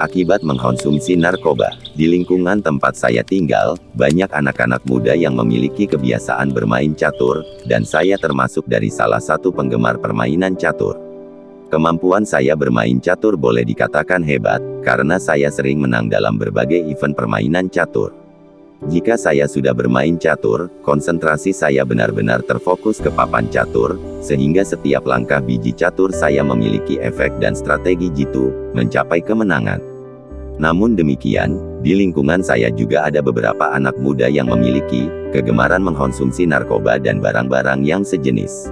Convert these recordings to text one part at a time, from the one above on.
Akibat mengkonsumsi narkoba, di lingkungan tempat saya tinggal, banyak anak-anak muda yang memiliki kebiasaan bermain catur, dan saya termasuk dari salah satu penggemar permainan catur. Kemampuan saya bermain catur boleh dikatakan hebat, karena saya sering menang dalam berbagai event permainan catur. Jika saya sudah bermain catur, konsentrasi saya benar-benar terfokus ke papan catur, sehingga setiap langkah biji catur saya memiliki efek dan strategi jitu, mencapai kemenangan. Namun demikian, di lingkungan saya juga ada beberapa anak muda yang memiliki kegemaran mengkonsumsi narkoba dan barang-barang yang sejenis.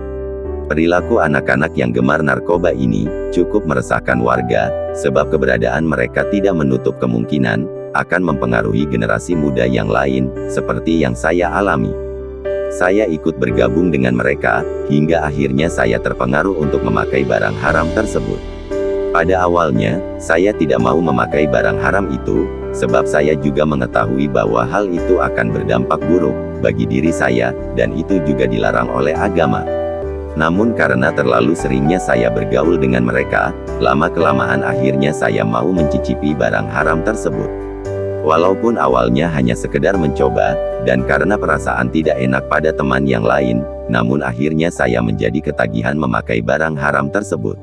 Perilaku anak-anak yang gemar narkoba ini cukup meresahkan warga, sebab keberadaan mereka tidak menutup kemungkinan akan mempengaruhi generasi muda yang lain, seperti yang saya alami. Saya ikut bergabung dengan mereka, hingga akhirnya saya terpengaruh untuk memakai barang haram tersebut. Pada awalnya, saya tidak mau memakai barang haram itu, sebab saya juga mengetahui bahwa hal itu akan berdampak buruk bagi diri saya, dan itu juga dilarang oleh agama. Namun karena terlalu seringnya saya bergaul dengan mereka, lama-kelamaan akhirnya saya mau mencicipi barang haram tersebut. Walaupun awalnya hanya sekedar mencoba, dan karena perasaan tidak enak pada teman yang lain, namun akhirnya saya menjadi ketagihan memakai barang haram tersebut.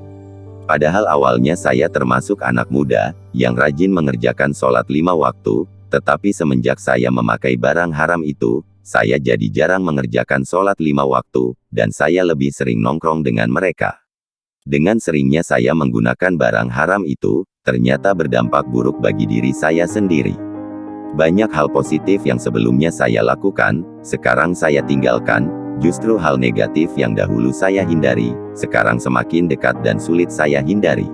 Padahal awalnya saya termasuk anak muda, yang rajin mengerjakan sholat 5 waktu, tetapi semenjak saya memakai barang haram itu, saya jadi jarang mengerjakan sholat 5 waktu, dan saya lebih sering nongkrong dengan mereka. Dengan seringnya saya menggunakan barang haram itu, ternyata berdampak buruk bagi diri saya sendiri. Banyak hal positif yang sebelumnya saya lakukan, sekarang saya tinggalkan. Justru hal negatif yang dahulu saya hindari, sekarang semakin dekat dan sulit saya hindari.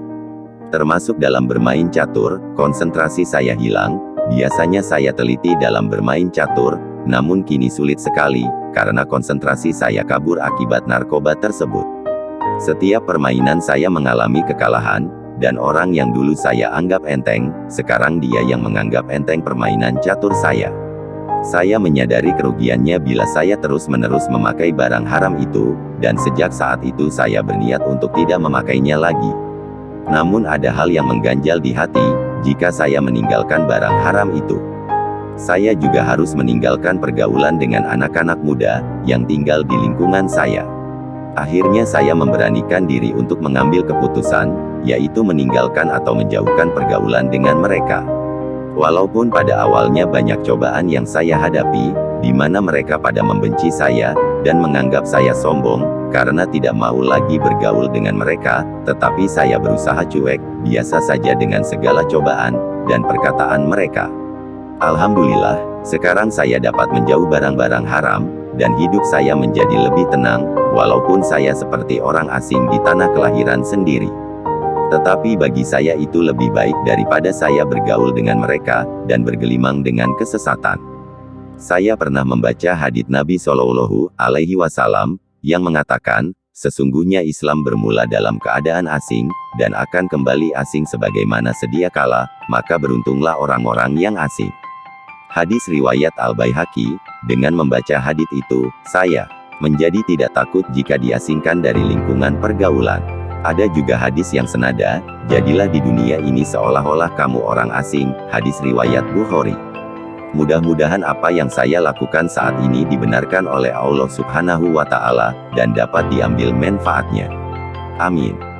Termasuk dalam bermain catur, konsentrasi saya hilang. Biasanya saya teliti dalam bermain catur, namun kini sulit sekali, karena konsentrasi saya kabur akibat narkoba tersebut. Setiap permainan saya mengalami kekalahan, dan orang yang dulu saya anggap enteng, sekarang dia yang menganggap enteng permainan catur saya. Saya menyadari kerugiannya bila saya terus-menerus memakai barang haram itu, dan sejak saat itu saya berniat untuk tidak memakainya lagi. Namun ada hal yang mengganjal di hati, jika saya meninggalkan barang haram itu. Saya juga harus meninggalkan pergaulan dengan anak-anak muda, yang tinggal di lingkungan saya. Akhirnya saya memberanikan diri untuk mengambil keputusan, yaitu meninggalkan atau menjauhkan pergaulan dengan mereka. Walaupun pada awalnya banyak cobaan yang saya hadapi, di mana mereka pada membenci saya, dan menganggap saya sombong, karena tidak mau lagi bergaul dengan mereka, tetapi saya berusaha cuek, biasa saja dengan segala cobaan, dan perkataan mereka. Alhamdulillah, sekarang saya dapat menjauh barang-barang haram, dan hidup saya menjadi lebih tenang, walaupun saya seperti orang asing di tanah kelahiran sendiri. Tetapi bagi saya itu lebih baik daripada saya bergaul dengan mereka, dan bergelimang dengan kesesatan. Saya pernah membaca hadits Nabi Shallallahu Alaihi Wasallam, yang mengatakan, sesungguhnya Islam bermula dalam keadaan asing, dan akan kembali asing sebagaimana sedia kala, maka beruntunglah orang-orang yang asing. Hadis riwayat Al-Baihaqi. Dengan membaca hadits itu, saya menjadi tidak takut jika diasingkan dari lingkungan pergaulan. Ada juga hadis yang senada, jadilah di dunia ini seolah-olah kamu orang asing, hadis riwayat Bukhari. Mudah-mudahan apa yang saya lakukan saat ini dibenarkan oleh Allah Subhanahu wa Ta'ala, dan dapat diambil manfaatnya. Amin.